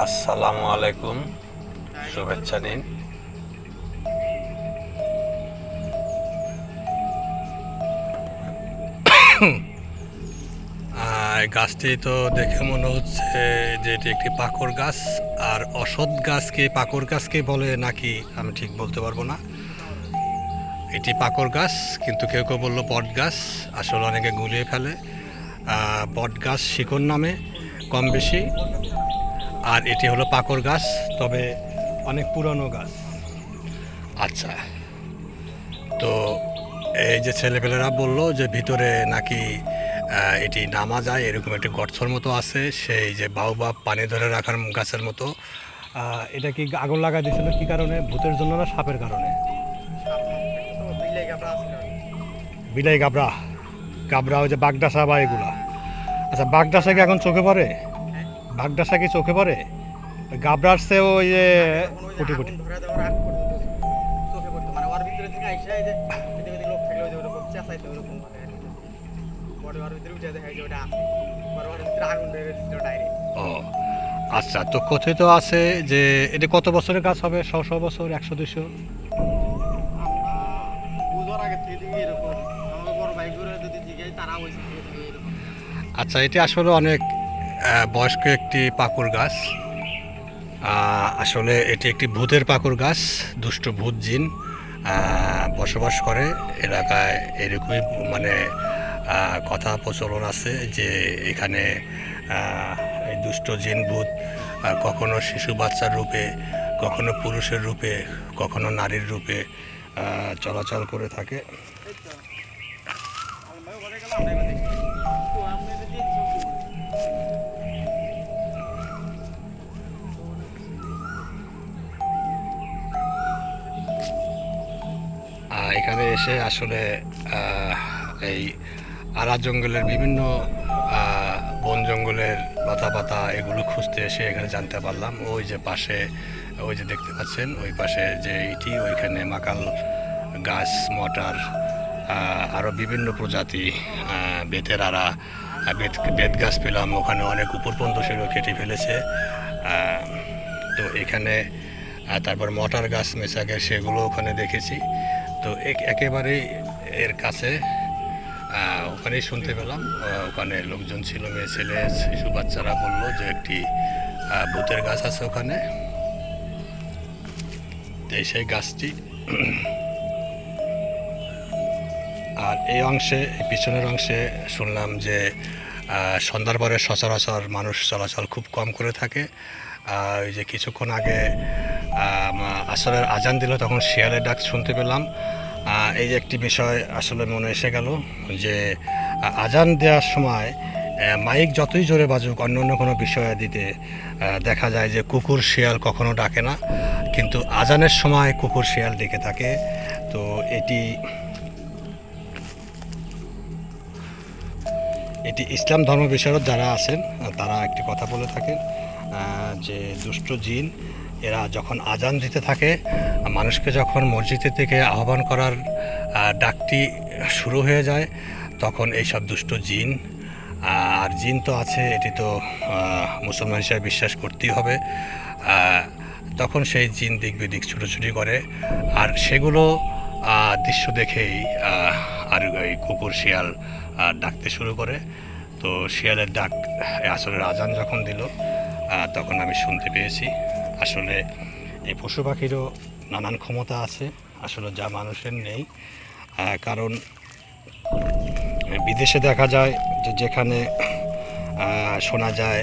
আসসালামু আলাইকুম, শুভেচ্ছা নিন। গাছটি তো দেখে মনে হচ্ছে যে এটি একটি পাকড় গাছ। আর অসৎ গাছকে পাকড় গাছকে বলে নাকি আমি ঠিক বলতে পারবো না। এটি পাকড় গাছ, কিন্তু কেউ কেউ বললো বট গাছ, আসলে অনেকে গুলিয়ে ফেলে। বট গাছ শিকড় নামে কম বেশি, আর এটি হলো পাকড় গাছ, তবে অনেক পুরানো গাছ। আচ্ছা, তো এই যে ছেলেপেলেরা বললো যে ভিতরে নাকি এটি নামা যায়, এরকম একটি গর্তর মতো আছে, সেই যে বাউবাব পানি ধরে রাখার গাছের মতো। এটা কি আগুন লাগা দিয়েছিল কি কারণে? ভূতের জন্য না সাপের কারণে? বিলাই গাবড়া, গাবড়া ওই যে বাগডাসা বা এগুলা। আচ্ছা, বাগডাসা কি এখন চোখে পড়ে? বাগডাসা কি চোখে পড়ে? গাবড়ার চেয়ে ওই যে কুটি কুটি। ও আচ্ছা, তো কথিত আছে যে এটা কত বছরের গাছ হবে? 100 বছর, 100-200? আচ্ছা, এটি আসলে অনেক বয়স্ক একটি পাকুড় গাছ। আসলে এটি একটি ভূতের পাকুড় গাছ। দুষ্ট ভূত জিন বসবাস করে এলাকায়, এরকমই মানে কথা প্রচলন আছে যে এখানে এই দুষ্ট জিন ভূত কখনো শিশু বাচ্চার রূপে, কখনো পুরুষের রূপে, কখনো নারীর রূপে চলাচল করে থাকে। এখানে এসে আসলে এই আড়া জঙ্গলের বিভিন্ন বন জঙ্গলের লতা পাতা এগুলো খুঁজতে এসে এখানে জানতে পারলাম ওই যে পাশে, ওই যে দেখতে পাচ্ছেন ওই পাশে যে ইটি, ওইখানে মাকাল গাছ, মটার, আরও বিভিন্ন প্রজাতি বেতের আড়া, বেত গাছ পেলাম। ওখানে অনেক উপর পর্যন্ত সেগুলো কেটে ফেলেছে। তো এখানে তারপর মটার গাছ মেসাকের সেগুলো ওখানে দেখেছি। তো একেবারেই এর কাছে ওখানেই শুনতে পেলাম, ওখানে লোকজন ছিল, মেয়ে ছেলে শিশু বাচ্চারা বললো যে একটি ভূতের গাছ আছে ওখানে। সেই গাছটি আর এই অংশে, পিছনের অংশে শুনলাম যে সন্ধ্যার পরে সচরাচর মানুষ চলাচল খুব কম করে থাকে। ওই যে কিছুক্ষণ আগে আসরের আজান দিল, তখন শিয়ালের ডাক শুনতে পেলাম। এই যে একটি বিষয় আসলে মনে এসে গেল যে আজান দেওয়ার সময় মাইক যতই জোরে বাজুক, অন্য অন্য কোনো বিষয় দিতে দেখা যায় যে কুকুর শিয়াল কখনো ডাকে না, কিন্তু আজানের সময় কুকুর শিয়াল ডেকে থাকে। তো এটি ইসলাম ধর্ম বিশারদ যারা আছেন তারা একটি কথা বলে থাকেন যে দুষ্ট জিন এরা যখন আজান দিতে থাকে, মানুষকে যখন মসজিদের থেকে আহ্বান করার ডাকটি শুরু হয়ে যায়, তখন এইসব দুষ্ট জিন, আর জিন তো আছে, এটি তো মুসলমান হিসেবে বিশ্বাস করতেই হবে, তখন সেই জিন দিক বিদিক ছুটোছুটি করে। আর সেগুলো দৃশ্য দেখেই আর ওই কুকুর শিয়াল ডাকতে শুরু করে। তো শিয়ালের ডাক আসলে আজান যখন দিল তখন আমি শুনতে পেয়েছি। আসলে এই পশু পাখিরও নানান ক্ষমতা আছে আসলে, যা মানুষের নেই। কারণ বিদেশে দেখা যায় যে যেখানে শোনা যায়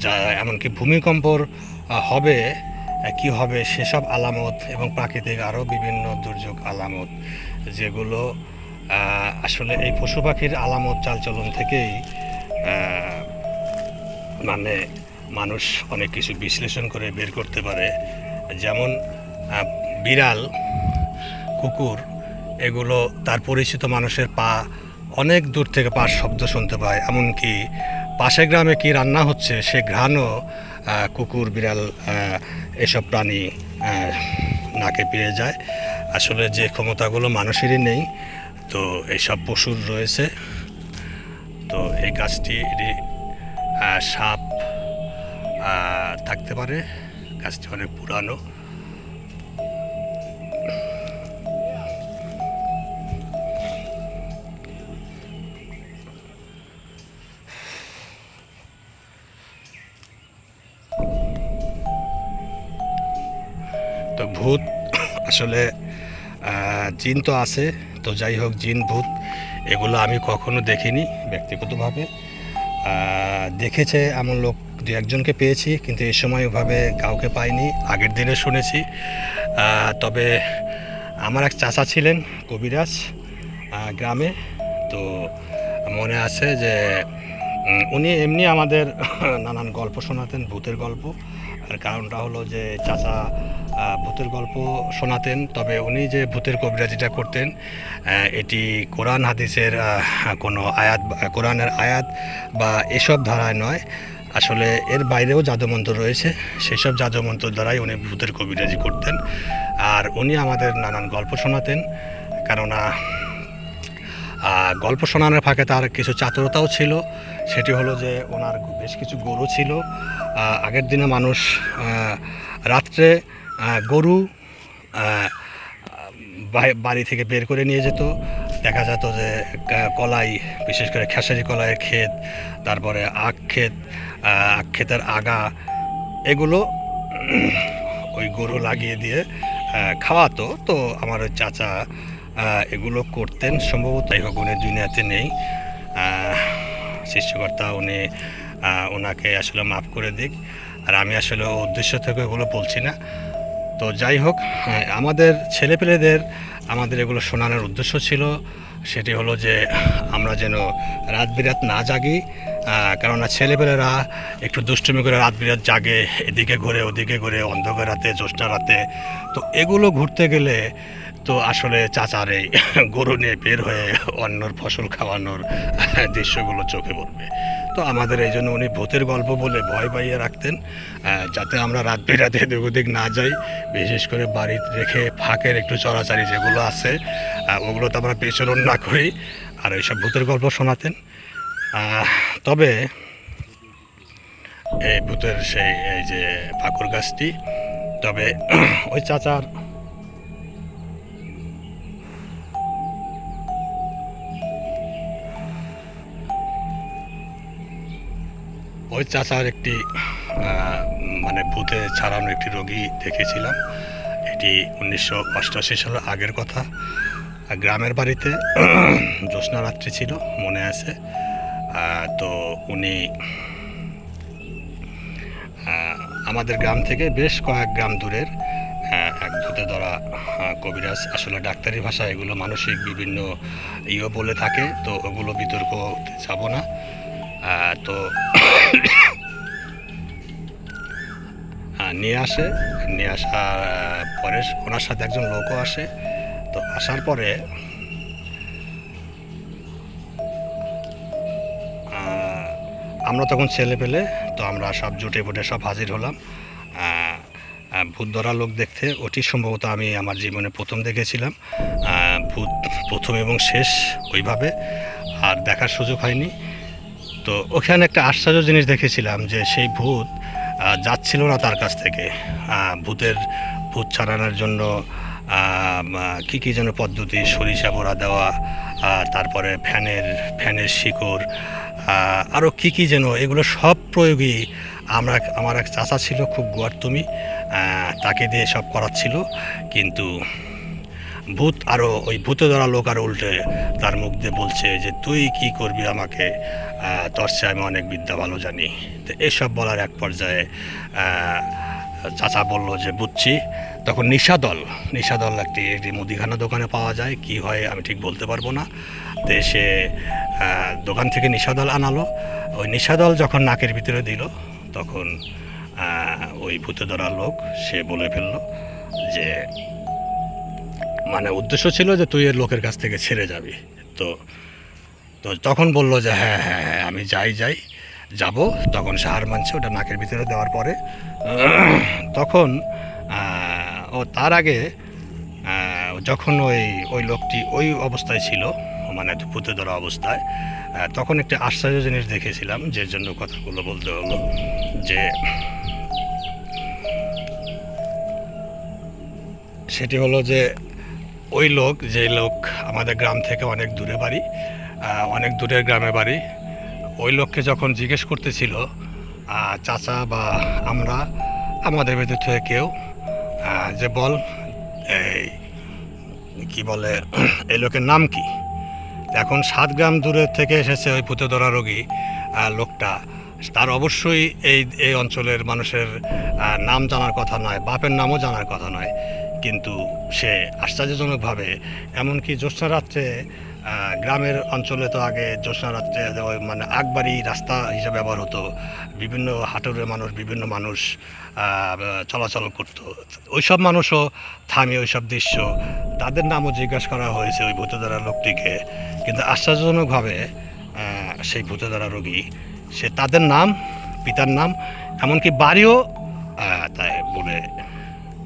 যা এমনকি ভূমিকম্পর হবে, কি হবে সেসব আলামত, এবং প্রাকৃতিক আরও বিভিন্ন দুর্যোগ আলামত, যেগুলো আসলে এই পশু পাখির আলামত চালচলন থেকেই মানে মানুষ অনেক কিছু বিশ্লেষণ করে বের করতে পারে। যেমন বিড়াল, কুকুর, এগুলো তার পরিচিত মানুষের পা অনেক দূর থেকে পার শব্দ শুনতে পায়, এমনকি পাশের গ্রামে কি রান্না হচ্ছে সে ঘ্রাণও কুকুর, বিড়াল এসব প্রাণী নাকে পেয়ে যায়। আসলে যে ক্ষমতাগুলো মানুষেরই নেই, তো এইসব পশুর রয়েছে। তো এই গাছটি সাপ থাকতে পারে। গাছটি অনেক পুরানো। তো ভূত আসলে জিন তো আছে, তো যাই হোক, জিন ভূত এগুলো আমি কখনো দেখিনি ব্যক্তিগতভাবে। দেখেছে এমন লোক দু একজনকে পেয়েছি, কিন্তু এই সময় ওভাবে কাউকে পাইনি। আগের দিনে শুনেছি। তবে আমার এক চাচা ছিলেন কবিরাজ গ্রামে, তো মনে আছে যে উনি এমনি আমাদের নানান গল্প শোনাতেন, ভূতের গল্প। আর কারণটা হলো যে চাচা ভূতের গল্প শোনাতেন, তবে উনি যে ভূতের কবিরাজিটা করতেন এটি কোরআন হাদিসের কোনো আয়াত, কোরআনের আয়াত বা এসব ধারায় নয়। আসলে এর বাইরেও জাদুমন্ত্র রয়েছে, সেই সব জাদুমন্ত্র দ্বারাই উনি ভূতের কবিরাজি করতেন। আর উনি আমাদের নানান গল্প শোনাতেন, কেননা গল্প শোনানোর ফাঁকে তার কিছু চাতুরতাও ছিল। সেটি হলো যে ওনার বেশ কিছু গরু ছিল। আগের দিনে মানুষ রাত্রে গরু বাড়ি থেকে বের করে নিয়ে যেত। দেখা যেত যে কলাই, বিশেষ করে খেসারি কলাইয়ের ক্ষেত, তারপরে আখ ক্ষেতের আগা, এগুলো ওই গরু লাগিয়ে দিয়ে খাওয়াতো। তো আমার ওই চাচা এগুলো করতেন সম্ভবত। যাই হোক, উনি দুনিয়াতে নেই। সৃষ্টিকর্তা ওনাকে আসলে মাফ করে দিক। আর আমি আসলে উদ্দেশ্য থেকে এগুলো বলছি না। তো যাই হোক, আমাদের ছেলেপেলেদের আমাদের এগুলো শোনানোর উদ্দেশ্য ছিল, সেটি হলো যে আমরা যেন রাত বিরাত না জাগি। কেননা ছেলেপেলেরা একটু দুষ্টুমি করে রাত বিরাত জাগে, এদিকে ঘুরে ওদিকে ঘুরে, অন্ধকার রাতে, জ্যোৎস্না রাতে। তো এগুলো ঘুরতে গেলে তো আসলে চাচার এই গরু নিয়ে বের হয়ে অন্যর ফসল খাওয়ানোর দৃশ্যগুলো চোখে পড়বে। তো আমাদের এই জন্য উনি ভূতের গল্প বলে ভয় পাইয়ে রাখতেন, যাতে আমরা রাত বিরাতে এদিক ওদিক না যাই। বিশেষ করে বাড়িতে রেখে ফাঁকের একটু চড়াচাড়ি যেগুলো আছে ওগুলো তো আমরা বিচরণ না করি। আর এইসব ভূতের গল্প শোনাতেন। তবে এই ভূতের এই যে পাকুর গাছটি, তবে ওই চাচার একটি মানে ভূতে ছাড়ানো একটি রোগী দেখেছিলাম। এটি 1988 সালের আগের কথা। গ্রামের বাড়িতে জ্যোৎস্না রাত্রি ছিল, মনে আছে। তো উনি আমাদের গ্রাম থেকে বেশ কয়েক গ্রাম দূরের এক ভূতে ধরা কবিরাজ। আসলে ডাক্তারি ভাষায় এগুলো মানসিক বিভিন্ন বলে থাকে, তো ওগুলো বিতর্ক যাব না। তো নিয়ে আসার পরে ওনার সাথে একজন লোকও আসে। তো আসার পরে আমরা তখন ছেলে পেলে, তো আমরা সব জুটে ফুটে সব হাজির হলাম ভূত ধরা লোক দেখতে। ওটি সম্ভবত আমি আমার জীবনে প্রথম দেখেছিলাম ভূত, প্রথম এবং শেষ ওইভাবে। আর দেখার সুযোগ হয়নি। তো ওখানে একটা আশ্চর্য জিনিস দেখেছিলাম, যে সেই ভূত যাচ্ছিল না তার কাছ থেকে। ভূত ছাড়ানোর জন্য কী যেন পদ্ধতি, সরিষা বড়া দেওয়া, তারপরে ফ্যানের শিকড়, আরও কী যেন, এগুলো সব প্রয়োগই আমার এক চাচা ছিল, খুব গোয়ার্তুমি, তাকে দিয়ে সব করাচ্ছিল। কিন্তু ওই ভূতে ধরা লোক আরও উল্টে তার মুখ দিয়ে বলছে যে তুই কি করবি আমাকে, তোর চেয়ে আমি অনেক বিদ্যা ভালো জানি। তো এসব বলার এক পর্যায়ে চাচা বলল যে বুঝছি। তখন নিশাদল একটি মুদিখানা দোকানে পাওয়া যায়, কি হয় আমি ঠিক বলতে পারবো না। তো সে দোকান থেকে নিশাদল আনালো। ওই নিশাদল যখন নাকের ভিতরে দিল, তখন ওই ভূতে ধরা লোক সে বলে ফেলল যে, মানে উদ্দেশ্য ছিল যে তুই এর লোকের কাছ থেকে ছেড়ে যাবি। তো তখন বলল যে হ্যাঁ আমি যাব। তখন সে হার মানছে ওটা নাকের ভিতরে দেওয়ার পরে। তখন তার আগে যখন ওই লোকটি ওই অবস্থায় ছিল, মানে ভূতে ধরা অবস্থায়। তখন একটি আশ্চর্য জিনিস দেখেছিলাম, যে জন্য কথাগুলো বলতে হলো। যে সেটি হলো যে যে লোক আমাদের গ্রাম থেকে অনেক দূরে বাড়ি, অনেক দূরের গ্রামে বাড়ি, ওই লোককে যখন জিজ্ঞেস করতেছিল চাচা বা আমাদের ভেতর থেকে কেউ, যে বল এই কি বলে এই লোকের নাম কি। এখন 7 গ্রাম দূরে থেকে এসেছে ওই ভূতে ধরা রোগী লোকটা, তার অবশ্যই এই অঞ্চলের মানুষের নাম জানার কথা নয়, বাপের নামও জানার কথা নয়। কিন্তু সে আশ্চর্যজনকভাবে, এমনকি জ্যোৎস্না রাত্রে, গ্রামের অঞ্চলে তো আগে জ্যোৎস্না রাত্রে মানে আগবাড়ি রাস্তা হিসেবে ব্যবহার হতো, বিভিন্ন হাটুরের মানুষ, বিভিন্ন মানুষ চলাচল করতো, ওইসব মানুষও থামিয়ে ওইসব দৃশ্য, তাদের নামও জিজ্ঞাসা করা হয়েছে ওই ভূতে ধরা লোকটিকে। কিন্তু আশ্চর্যজনকভাবে সেই ভূতে ধরা রোগী, সে তাদের নাম, পিতার নাম, এমনকি বাড়িও তাই বলে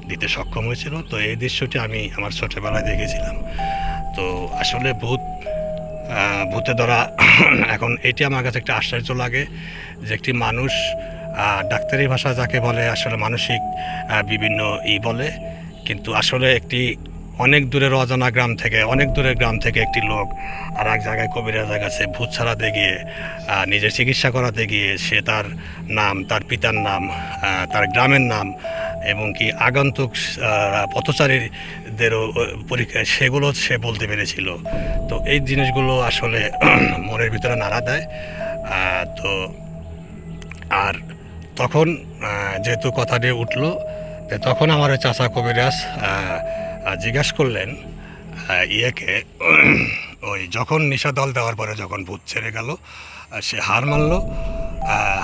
দিতে সক্ষম হয়েছিল। তো এই দৃশ্যটি আমি আমার ছোটোবেলায় দেখেছিলাম। তো আসলে ভূতে ধরা এখন এটি আমার কাছে একটা আশ্চর্য লাগে, যে একটি মানুষ, ডাক্তারি ভাষা যাকে বলে আসলে মানসিক বিভিন্ন বলে, কিন্তু আসলে একটি অনেক দূরের অজানা গ্রাম থেকে, অনেক দূরের গ্রাম থেকে একটি লোক আর এক জায়গায় কবিরাজের কাছে ভূত ছাড়াতে গিয়ে, নিজের চিকিৎসা করাতে গিয়ে, সে তার নাম, তার পিতার নাম, তার গ্রামের নাম, এবং কি আগন্তুক পথচারীদেরও পরীক্ষা, সেগুলো সে বলতে পেরেছিল। তো এই জিনিসগুলো আসলে মনের ভিতরে নাড়া দেয়। তো আর তখন যেহেতু কথাটি উঠলো, তখন আমার চাচা কবিরাজ জিজ্ঞাসা করলেন ইয়েকে, ওই যখন নিশাদল দেওয়ার পরে যখন ভূত ছেড়ে গেল, সে হার মানলো,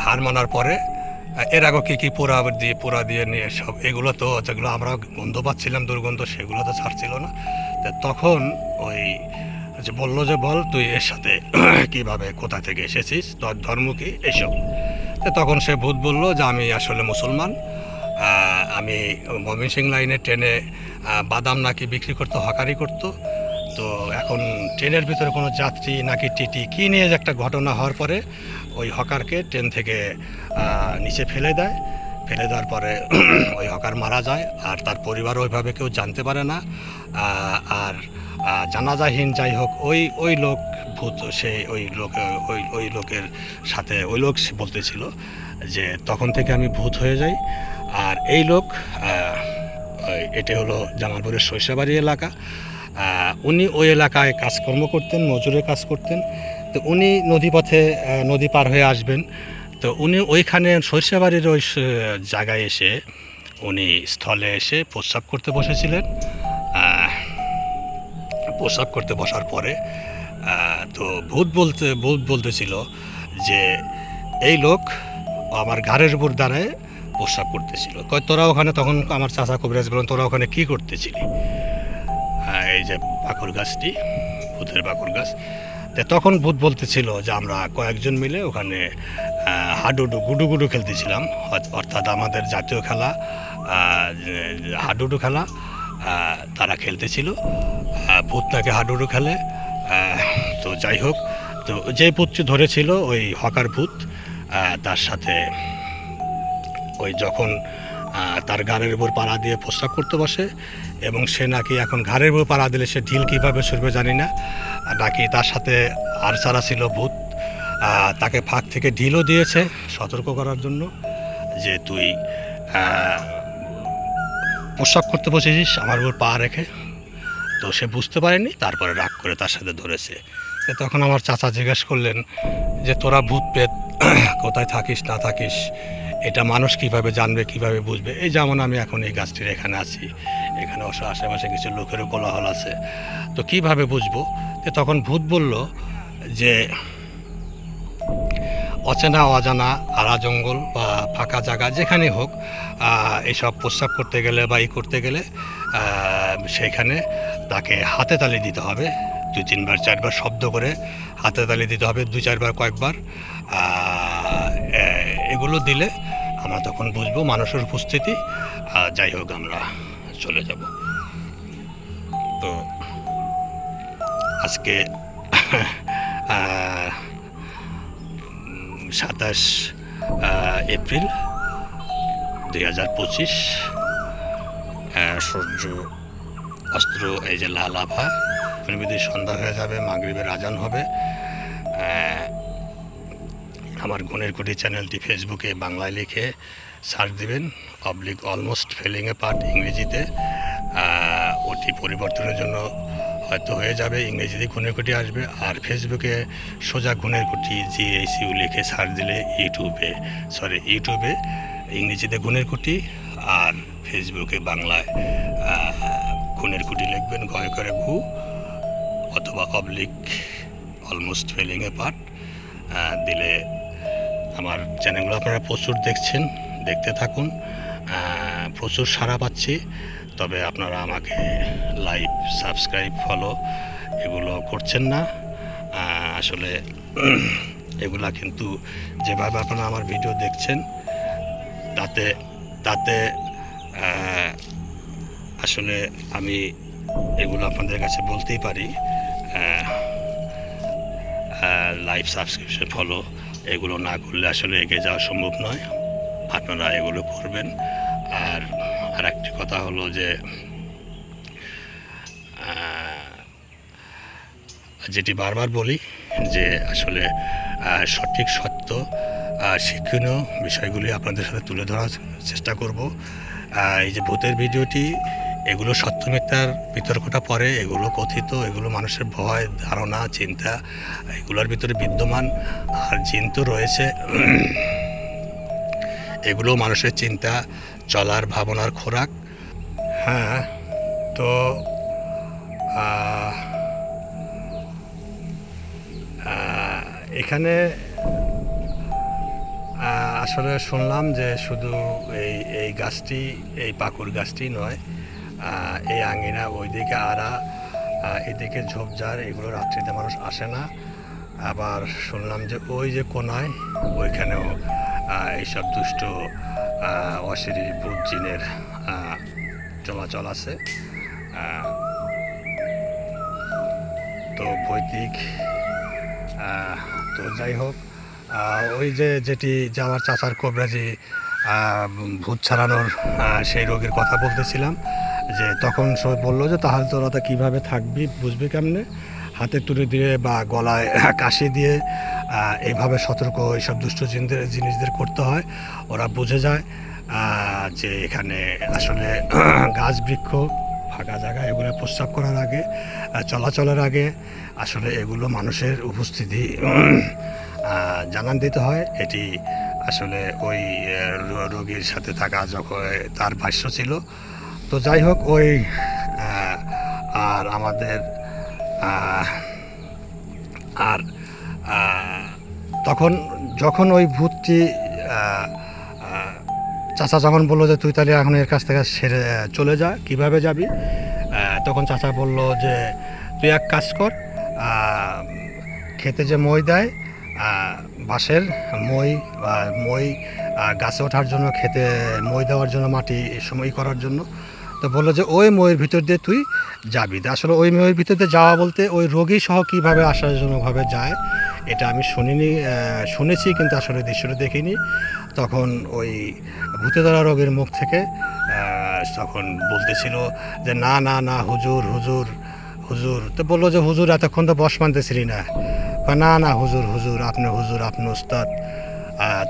হার মানার পরে এর আগে কী পোড়া দিয়ে নিয়ে সব এগুলো, তো যেগুলো আমরা গন্ধ পাচ্ছিলাম দুর্গন্ধ, সেগুলো তো ছাড়ছিল না। তখন ওই যে বললো যে বল তুই এর সাথে কীভাবে, কোথা থেকে এসেছিস, তোর ধর্ম কী, এইসব। তখন সে ভূত বলল যে আমি আসলে মুসলমান, আমি ময়মনসিংহ লাইনে ট্রেনে বাদাম নাকি বিক্রি করতো, হকারি করতো। তো এখন ট্রেনের ভিতরে কোনো যাত্রী নাকি টিটি কী নিয়ে যে একটা ঘটনা হওয়ার পরে ওই হকারকে ট্রেন থেকে নিচে ফেলে দেওয়ার পরে ওই হকার মারা যায়, আর তার পরিবার ওইভাবে কেউ জানতে পারে না। আর জানাজাহীন, যাই হোক, ওই লোক ভূত, সে ওই লোকের সাথে ওই লোক বলতেছিল যে তখন থেকে আমি ভূত হয়ে যাই। আর এই লোক, এটা হলো জামালপুরের সরিষাবাড়ি এলাকা, উনি ওই এলাকায় কাজকর্ম করতেন, মজুরের কাজ করতেন। তো উনি নদী পার হয়ে আসবেন, তো উনি ওইখানে সরিষাবাড়ির ওই জায়গায় এসে, উনি স্থলে এসে প্রস্রাব করতে বসেছিলেন। প্রস্রাব করতে বসার পরে তো ভূত বলতেছিল যে এই লোক আমার ঘাড়ের উপর দাঁড়ায় প্রস্রাব করতেছিল। তোরা ওখানে, তখন আমার চাচা কবিরাজ বলেন, তোরা ওখানে কী করতেছিলি? এই যে বাকর গাছটি, ভূতের বাকর গাছ। তখন ভূত বলতেছিল যে আমরা কয়েকজন মিলে ওখানে গুডু খেলতেছিলাম, অর্থাৎ আমাদের জাতীয় খেলা হাডুডু খেলা তারা খেলতেছিল। ভূত নাকি হাডুডু খেলে। তো যাই হোক, তো যে ভূতটি ধরেছিল ওই হকার ভূত, তার সাথে ওই যখন তার ঘাড়ের উপর পাড়া দিয়ে প্রস্রাব করতে বসে, এবং সে নাকি এখন ঘাড়ের উপর পাড়া দিলে সে ঢিল কীভাবে সরবে জানি না, নাকি তার সাথে আর যারা ছিল ভূত, তাকে ফাঁক থেকে ঢিলও দিয়েছে সতর্ক করার জন্য, যে তুই প্রস্রাব করতে বসেছিস আমার উপর পা রেখে। তো সে বুঝতে পারেনি, তারপরে রাগ করে তার সাথে ধরেছে। তখন আমার চাচা জিজ্ঞেস করলেন যে তোরা ভূত পেত কোথায় থাকিস না থাকিস, এটা মানুষ কিভাবে জানবে, কিভাবে বুঝবে? এই যেমন আমি এখন এই গাছটির এখানে আছি, এখানে আশেপাশে কিছু লোকেরও কোলাহল আছে, তো কিভাবে বুঝবো? তখন ভূত বলল যে অচেনা অজানা আড়া জঙ্গল বা ফাঁকা জায়গা যেখানে হোক, এইসব প্রস্রাব করতে গেলে বা করতে গেলে সেইখানে তাকে হাতে তালি দিতে হবে, 2-3 বার 4 বার শব্দ করে হাতে তালি দিতে হবে, 2-4 বার কয়েকবার। এগুলো দিলে আমরা তখন বুঝবো মানুষের উপস্থিতি। যাই হোক, আমরা চলে যাব। তো আজকে 27 এপ্রিল 2025। সূর্য অস্ত্র এই যে লাল আভা, সন্ধ্যা হয়ে যাবে, মাগরিবের আজান হবে। আমার গুণের কুটি চ্যানেলটি ফেসবুকে বাংলায় লিখে সার্চ দিবেন, অলমোস্ট ফেলিং এ পার্ট ইংরেজিতে। ওটি পরিবর্তনের জন্য হয়তো হয়ে যাবে, ইংরেজিতে গুণের কুটি আসবে। আর ফেসবুকে সোজা গুণের কুটি GHU লিখে সার্চ দিলে ইউটিউবে ইংরেজিতে গুণের কুটি, আর ফেসবুকে বাংলায় গুণের কুটি লিখবেন, গয় করে ঘু, অথবা অলমোস্ট ফেলিং এ পার্ট দিলে আমার চ্যানেলগুলো আপনারা প্রচুর দেখছেন, দেখতে থাকুন। প্রচুর সাড়া পাচ্ছি, তবে আপনারা আমাকে লাইক, সাবস্ক্রাইব, ফলো এগুলো করছেন না। আসলে এগুলা কিন্তু যেভাবে আপনারা আমার ভিডিও দেখছেন তাতে আসলে আমি এগুলো আপনাদের কাছে বলতেই পারি, লাইভ, সাবস্ক্রিপশন, ফলো এগুলো না করলে আসলে এগিয়ে যাওয়া সম্ভব নয়। আপনারা এগুলো করবেন। আর একটি কথা হলো যে যেটি বারবার বলি যে আসলে সঠিক, সত্য, শিক্ষণীয় বিষয়গুলি আপনাদের সাথে তুলে ধরার চেষ্টা করব। এই যে ভূতের ভিডিওটি, এগুলো সত্য মিথ্যার বিতর্কটা পরে, এগুলো কথিত, এগুলো মানুষের ভয়, ধারণা, চিন্তা এগুলোর ভিতরে বিদ্যমান। আর জিন তো রয়েছে, এগুলো মানুষের চিন্তা, চলার, ভাবনার খোরাক। হ্যাঁ, তো এখানে আসলে শুনলাম যে শুধু এই গাছটি, এই পাকুর গাছটি নয়, এই আঙিনা, ওইদিকে আড়া, এদিকে ঝোপঝাড়, এগুলো রাত্রিতে মানুষ আসে না। আবার শুনলাম যে ওই যে কোনায়, ওইখানেও এইসব দুষ্ট অশরীরী ভূত জিনের চলাচল আছে। তো বৈদিক, তো যাই হোক, ওই যেটি যে আমার চাচার কবরাজি ভূত ছাড়ানোর সেই রোগের কথা বলতেছিলাম, যে তখন সবাই বললো যে তাহলে তোরা তো কীভাবে থাকবি, বুঝবি কেমনে, হাতে তুলে দিয়ে বা গলায় কাশি দিয়ে এইভাবে সতর্ক এইসব দুষ্ট জিনিসদের করতে হয়। ওরা বুঝে যায় যে এখানে আসলে গাছ, বৃক্ষ, ফাঁকা জায়গা, এগুলো প্রস্রাব করার আগে, চলাচলের আগে আসলে এগুলো মানুষের উপস্থিতি জানান দিতে হয়। এটি আসলে ওই রোগীর সাথে থাকা যখন তার ভাষ্য ছিল। তো যাই হোক, ওই আর আমাদের আর তখন যখন ওই ভূতটি চাচা যখন বললো যে তুই তাহলে এখন এর কাছ থেকে সেরে চলে যা, কিভাবে যাবি, তখন চাচা বলল যে তুই এক কাজ কর, খেতে যে মই দেয়, বাঁশের মই গাছে ওঠার জন্য, খেতে মই দেওয়ার জন্য, মাটি সময় করার জন্য, তো বললো যে ওই মইয়ের ভিতর দিয়ে তুই যাবি। আসলে ওই মইয়ের ভিতর দিয়ে যাওয়া বলতে ওই রোগী সহ কীভাবে আশ্চর্যজনকভাবে যায় এটা আমি শুনেছি, কিন্তু আসলে দৃশ্যটা দেখিনি। তখন ওই ভূতে ধরা রোগীর মুখ থেকে তখন বলতেছিল যে না না না হুজুর হুজুর হুজুর। তো বললো যে হুজুর এতক্ষণ তো বস মানতেছিলি না, না না হুজুর হুজুর আপনি উস্তাদ।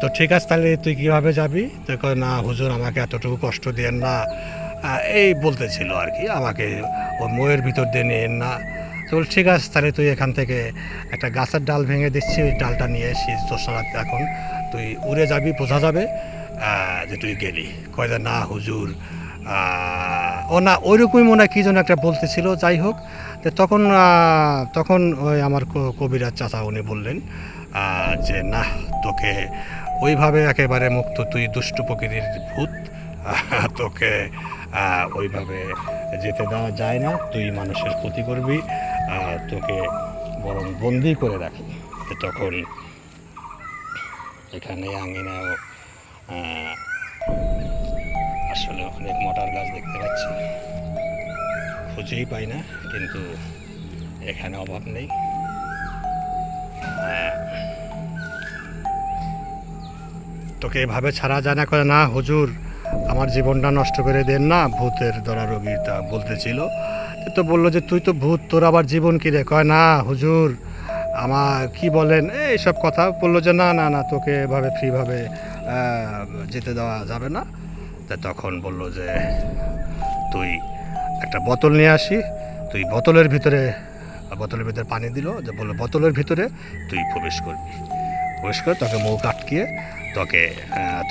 তো ঠিক আছে, তাহলে তুই কীভাবে যাবি? তো কয় না হুজুর আমাকে এতটুকু কষ্ট দিয়েন না, এই বলতেছিল আর কি, আমাকে ওই মইয়ের ভিতর দিয়ে নিয়েন না। তো বল ঠিক আছে, তাহলে তুই এখান থেকে একটা গাছের ডাল ভেঙে দিচ্ছি, ওই ডালটা নিয়ে এসে তোর এখন তুই উড়ে যাবি, বোঝা যাবে যে তুই গেলি। কয় যে না হুজুর, ও না ওইরকমই মনে হয় কী যেন একটা বলতেছিল। যাই হোক, তো তখন ওই আমার কবিরাজ চাচা উনি বললেন যে না, তোকে ওইভাবে একেবারে মুক্ত, তুই দুষ্ট প্রকৃতির ভূত, তোকে ওইভাবে যেতে দেওয়া যায় না, তুই মানুষের ক্ষতি করবি, তোকে বরং বন্দি করে রাখি। তখন এখানে আঙিনাও আসলে অনেক মটার গাছ দেখতে পাচ্ছি, খুঁজেই পাই না, কিন্তু এখানে অভাব নেই। তোকে এভাবে ছাড়া যায় না, করে না হুজুর আমার জীবনটা নষ্ট করে দেন না, ভূতের ধরা রোগী তা বলতেছিল। তো বললো যে তুই তো ভূত, তোর আবার জীবন কী রে? কয় না হুজুর আমার কি বলেন এইসব কথা বললো যে না না না তোকে এভাবে ফ্রিভাবে যেতে দেওয়া যাবে না। তা তখন বলল যে তুই একটা বোতল নিয়ে আসি, তুই বোতলের ভিতরে পানি দিল, যে বললো বোতলের ভিতরে তুই প্রবেশ করবি, প্রবেশ করে তোকে মুখ আটকিয়ে তোকে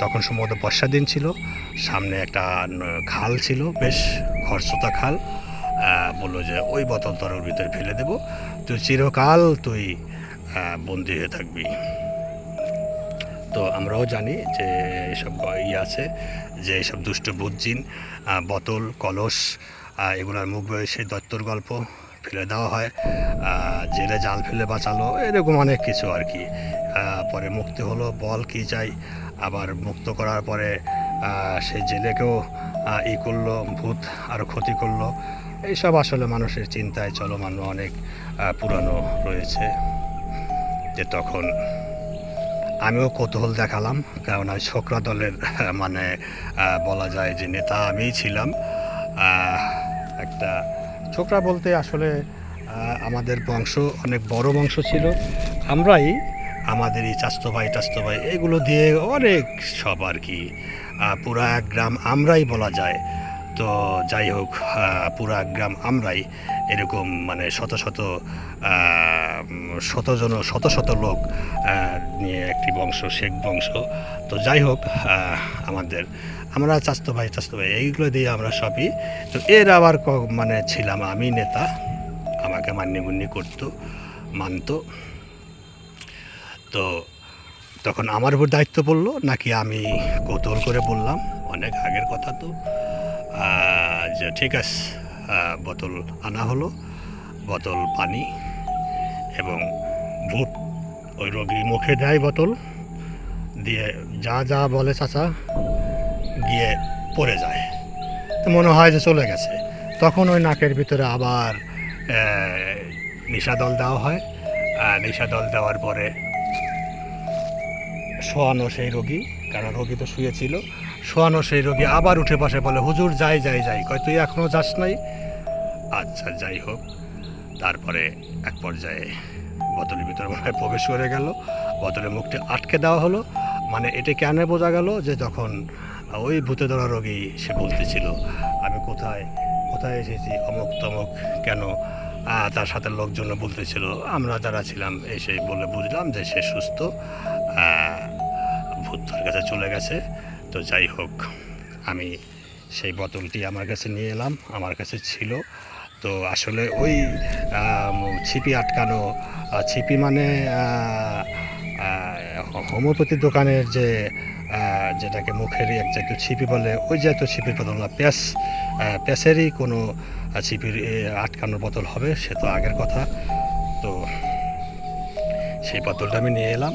তখন সম্ভবত বর্ষার দিন ছিল, সামনে একটা খাল ছিল, বেশ খরস্রোতা খাল। বললো যে ওই বোতল তোর ওর ভিতরে ফেলে দেবো, তুই চিরকাল তুই বন্দি হয়ে থাকবি। তো আমরাও জানি যে এসব আছে, যে এসব দুষ্ট বুজ্জিন বোতল কলস এগুলোর মুখ বয়ে সেই দত্তর গল্প ফেলে দেওয়া হয়, জেলে জাল ফেলে বাঁচালো, এরকম অনেক কিছু আর কি। পরে মুক্তি হলো, বল কী চাই, আবার মুক্ত করার পরে সেই জেলেকেও করলো, ভূত আরও ক্ষতি করলো। এইসব আসলে মানুষের চিন্তায় চলমান অনেক পুরানো রয়েছে। যে তখন আমিও কৌতূহল দেখালাম, কারণ ওই ছোকরা দলের মানে বলা যায় যে নেতা আমিই ছিলাম। একটা ছোকরা বলতে আসলে আমাদের বংশ অনেক বড় বংশ ছিল, আমরাই আমাদের এই চাস্তো ভাই এগুলো দিয়ে অনেক সব আর কি, পুরা এক গ্রাম আমরাই বলা যায়। তো যাই হোক, পুরা গ্রাম আমরাই এরকম মানে শত শত লোক নিয়ে একটি বংশ, শেখ বংশ। তো যাই হোক, আমরা চাস্তো ভাই এইগুলো দিয়ে আমরা সবই। তো এর আবার মানে ছিলাম আমি নেতা, আমাকে মান্যগুণ্য করতো, মানতো। তো তখন আমার উপর দায়িত্ব পড়লো নাকি আমি কৌতূহল করে বললাম, অনেক আগের কথা তো, যে ঠিক আছে বোতল আনা হলো, বোতল পানি এবং ভূত ওই রোগী মুখে দেয় বোতল দিয়ে, যা যা বলে চাচা গিয়ে পড়ে যায়। তো মনে হয় যে চলে গেছে, তখন ওই নাকের ভিতরে আবার নিশাদল দেওয়া হয়। নিশাদল দেওয়ার পরে শোয়ানো সেই রোগী, কারণ রোগী তো শুয়েছিল, শোয়ানো সেই রোগী আবার উঠে বসে বলে হুজুর যাই। কয় তুই এখনও যাস নাই? আচ্ছা যাই হোক। তারপরে এক পর্যায়ে বোতলের ভিতরে মনে হয় প্রবেশ করে গেল, বোতলের মুখটি আটকে দেওয়া হলো। মানে এটা কেন বোঝা গেল যে যখন ওই ভূতে ধরা রোগী সে বলতেছিল আমি কোথায় এসেছি, অমুক তমুক, কেন তার সাথে লোকজন বলতেছিল, আমরা যারা ছিলাম এসে বলে বুঝলাম যে সে সুস্থ, ভূত তার কাছে চলে গেছে। তো যাই হোক, আমি সেই বোতলটি আমার কাছে নিয়ে এলাম, আমার কাছে ছিল। তো আসলে ওই ছিপি আটকানো, ছিপি মানে হোমিওপ্যাথি দোকানের যে যেটাকে মুখেরই এক জাতীয় ছিপি বলে, ওই জাতীয় ছিপির বোতল না, প্যাসেরই কোনো ছিপির আটকানোর বোতল হবে, সে তো আগের কথা। তো সেই বোতলটা আমি নিয়ে এলাম।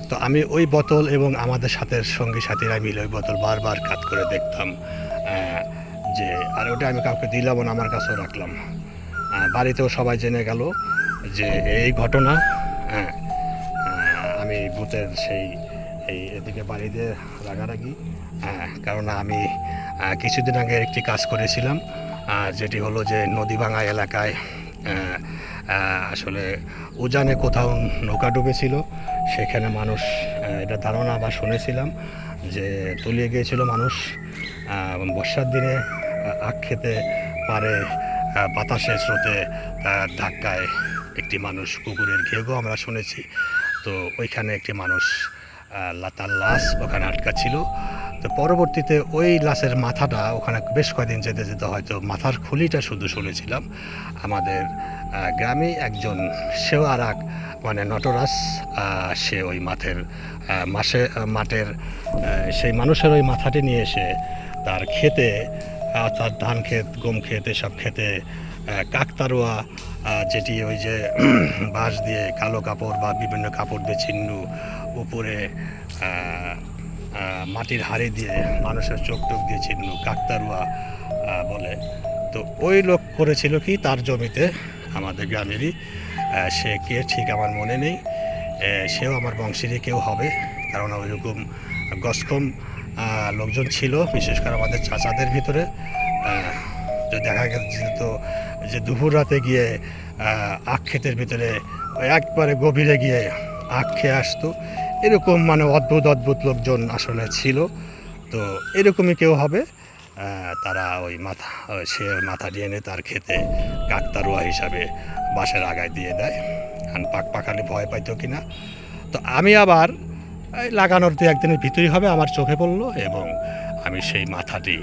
তো আমি ওই বোতল এবং আমাদের সাথে সঙ্গী সাথীরা মিলে ওই বোতল বারবার কাত করে দেখতাম, যে আর ওটা আমি কাউকে দিলাম না, আমার কাছেও রাখলাম। বাড়িতেও সবাই জেনে গেল যে এই ঘটনা। আমি ভূতের এদিকে বাড়িতে রাগারাগি, কারণ আমি কিছুদিন আগে একটি কাজ করেছিলাম, যেটি হলো যে নদীভাঙা এলাকায় আসলে উজানে কোথাও নৌকা ডুবেছিল, সেখানে মানুষ, এটা ধারণা বা শুনেছিলাম যে তলিয়ে গিয়েছিল মানুষ। বর্ষার দিনে আখ খেতে পারে, বাতাসের স্রোতে ধাক্কায় একটি মানুষ পুকুরের ঘেউও আমরা শুনেছি। তো ওইখানে একটি মানুষ, তার লাশ ওখানে আটকা ছিল। তো পরবর্তীতে ওই লাশের মাথাটা ওখানে বেশ কয়েকদিন যেতে হয়তো মাথার খুলিটা শুধু শুনেছিলাম। আমাদের গ্রামে একজন, সেও আর এক মানে নটরাজ, সে ওই মাঠের সেই মানুষের ওই মাথাটি নিয়ে এসে তার খেতে, তার ধান ক্ষেত, গম ক্ষেত, এসব খেতে কাকতারুয়া, যেটি ওই যে বাঁশ দিয়ে কালো কাপড় বা বিভিন্ন কাপড় দিয়ে ছিন্ন, উপরে মাটির হাড়ি দিয়ে মানুষের চোখ দিয়ে ছিন্ন, কাকতারুয়া বলে। তো ওই লোক করেছিল কি তার জমিতে, আমাদের গ্রামেরই, সে কে ঠিক আমার মনে নেই, সেও আমার বংশেরই কেউ হবে, কারণ ওইরকম গসকম লোকজন ছিল, বিশেষ করে আমাদের চাচাদের ভিতরে। তো দেখা যেত যে দুপুর রাতে গিয়ে আখ ক্ষেতের ভিতরে একবারে গভীরে গিয়ে আখ খেয়ে আসতো। এরকম মানে অদ্ভুত অদ্ভুত লোকজন আসলে ছিল। তো এরকমই কেউ হবে। তারা ওই সে মাথাটি এনে তার খেতে কাকতারুয়া হিসাবে বাঁশের আগায় দিয়ে দেয়। আর পাখালে ভয় পাইতো কিনা। তো আমি আবার লাগানোর 2-1 দিনের ভিতরেই হবে আমার চোখে পড়লো, এবং আমি সেই মাথাটি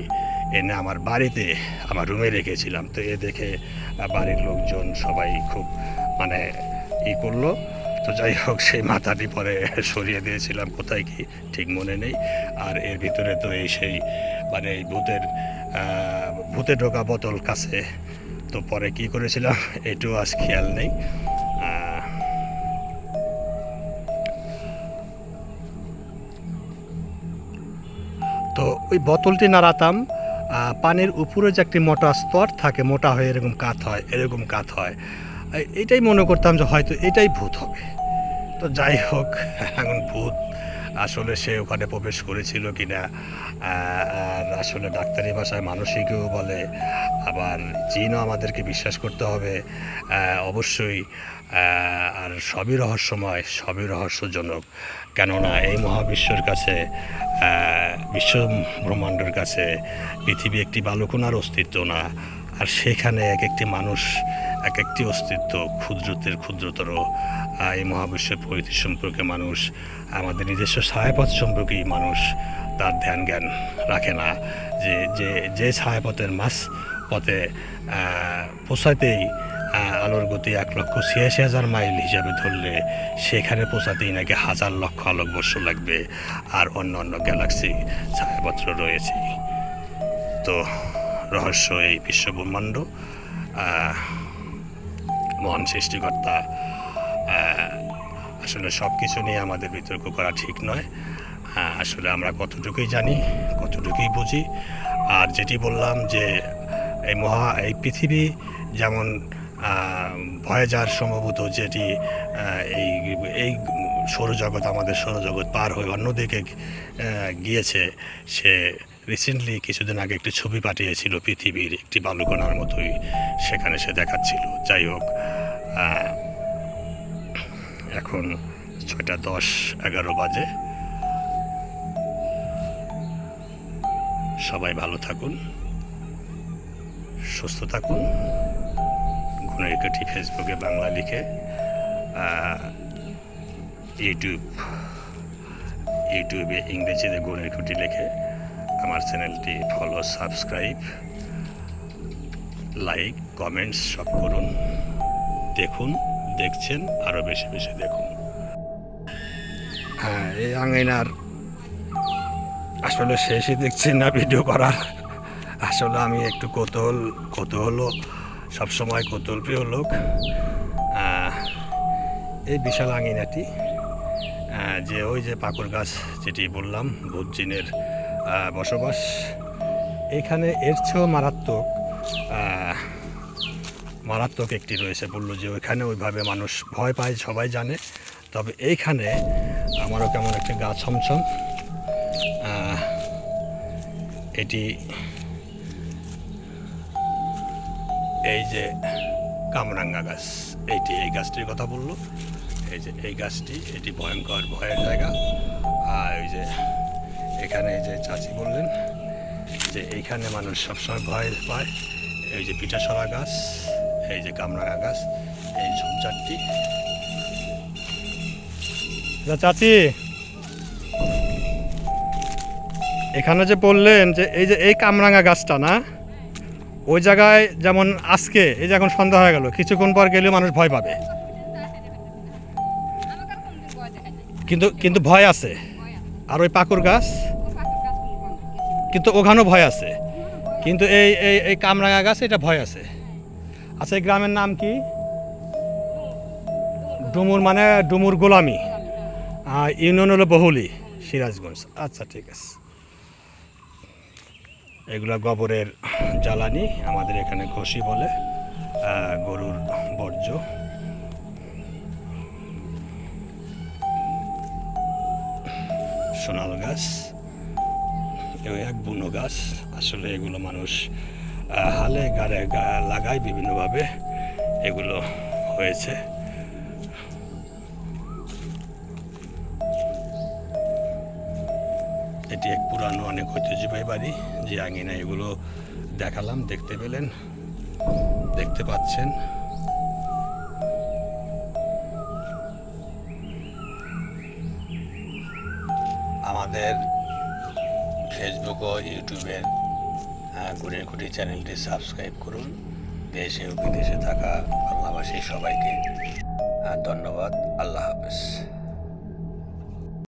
এনে আমার বাড়িতে আমার রুমে রেখেছিলাম। তো এ দেখে বাড়ির লোকজন সবাই খুব মানে করলো। তো যাই হোক, সেই মাথাটি পরে সরিয়ে দিয়েছিলাম, কোথায় কি ঠিক মনে নেই। আর এর ভিতরে তো সেই মানে এই ভূতে ঢোকা বোতল কাছে, তো পরে কি করেছিলাম এটাও আজ খেয়াল নেই। তো ওই বোতলটি নাড়াতাম, পানির উপরে যে একটি মোটা স্তর থাকে, মোটা হয়ে এরকম কাত হয়, এটাই মনে করতাম যে হয়তো এটাই ভূত হবে। তো যাই হোক, এখন ভূত আসলে সে ওখানে প্রবেশ করেছিল কিনা, আর আসলে ডাক্তারি ভাষায় মানসিকও বলে, আবার জিনও আমাদেরকে বিশ্বাস করতে হবে অবশ্যই। আর সবই রহস্যময়, সবই রহস্যজনক, কেননা এই মহাবিশ্বের কাছে, বিশ্ব ব্রহ্মাণ্ডের কাছে পৃথিবী একটি বালুকণার অস্তিত্ব না। আর সেখানে এক একটি মানুষ, এক একটি অস্তিত্ব, ক্ষুদ্রতর। এই মহাবিশ্বের প্রকৃতি সম্পর্কে মানুষ, আমাদের নিজস্ব ছায়াপথ সম্পর্কেই মানুষ তার ধ্যান জ্ঞান রাখে না। যে ছায়াপথের মাঝ পথে পৌঁছাতেই আলোর গতি 1,86,000 মাইল হিসাবে ধরলে, সেখানে পৌঁছাতেই নাকি 1,000 লক্ষ আলোকবর্ষ লাগবে। আর অন্য গ্যালাক্সি ছায়াপত্র রয়েছে। তো রহস্য এই বিশ্ব ব্রহ্মাণ্ড, মহান সৃষ্টিকর্তা। আসলে সব কিছু নিয়ে আমাদের বিতর্ক করা ঠিক নয়। আসলে আমরা কতটুকুই জানি, কতটুকুই বুঝি। আর যেটি বললাম যে এই পৃথিবী যেমন ভয়েজার সম্ভবত, যেটি এই সৌরজগৎ, আমাদের সৌরজগৎ পার হয়ে অন্যদিকে গিয়েছে, সে রিসেন্টলি কিছুদিন আগে একটি ছবি পাঠিয়েছিল পৃথিবীর একটি বালুকণার মতোই, সেখানে সে দেখাচ্ছিল। যাই হোক, এখন 6:10-11 বাজে। সবাই ভালো থাকুন, সুস্থ থাকুন। গুণের কুটি ফেসবুকে বাংলা লিখে, ইউটিউবে ইংরেজিতে গুণের কুটি লিখে আমার চ্যানেলটি ফলো, সাবস্ক্রাইব, লাইক, কমেন্টস সব করুন। দেখছেন, আরও বেশি বেশি দেখুন। এই আঙিনার আসলে শেষই দেখছি না ভিডিও করার। আসলে আমি একটু কৌতূহল সবসময় কৌতূহলপ্রিয় লোক। এই বিশাল আঙিনাটি, যে ওই যে পাকুর গাছ যেটি বললাম, ভূত জিনের বসবাস, এখানে এর চেয়েও মারাত্মক একটি রয়েছে। বললো যে ওইখানে ওইভাবে মানুষ ভয় পায়, সবাই জানে। তবে এইখানে আমারও কেমন একটা গা ছমছম। এটি এই যে কামরাঙ্গা গাছ, এই গাছটির কথা বললো। এই গাছটি, এটি ভয়ঙ্কর ভয়ের জায়গা। আর ওই যে এখানে এই যে চাচি বললেন যে এইখানে মানুষ সবসময় ভয় পায়। এই যে পিঠাসরা গাছ, এই যে কামরাঙ্গা গাছ, এই ঝোপঝাড়টি। চাচি, এখানে যে বললেন যে এই কামরাঙ্গা গাছটা না, ওই জায়গায় যেমন আজকে এই যে এখন সন্ধ্যা হয়ে গেল, কিছুক্ষণ পর গেলেও মানুষ ভয় পাবে, কিন্তু ভয় আছে। আর ওই পাকুর গাছ, কিন্তু ওখানেও ভয় আছে। কিন্তু এই কামরাঙ্গা গাছ, এটা ভয় আছে। আচ্ছা, এই গ্রামের নাম কি? ডুমুর, মানে ডুমুর গোলামি। ইউনিয়ন হলো বহুলি, সিরাজগঞ্জ। আচ্ছা, ঠিক আছে। এগুলো গোবরের জ্বালানি, আমাদের এখানে ঘষি বলে, গরুর বর্জ্য। সোনাল গাছ, এক বুনো গাছ। আসলে এগুলো মানুষ হালে গাড়ে লাগায় বিভিন্নভাবে এগুলো হয়েছে। এটি এক পুরানো অনেক ঐতিহ্যবাহী বাড়ি, যে আঙিনা এগুলো দেখালাম, দেখতে পাচ্ছেন। আমাদের ফেসবুক ও ইউটিউবের গুড়ের কুটি চ্যানেলটি সাবস্ক্রাইব করুন। দেশে ও বিদেশে থাকা বাংলাভাষী সবাইকে ধন্যবাদ। আল্লাহ হাফেজ।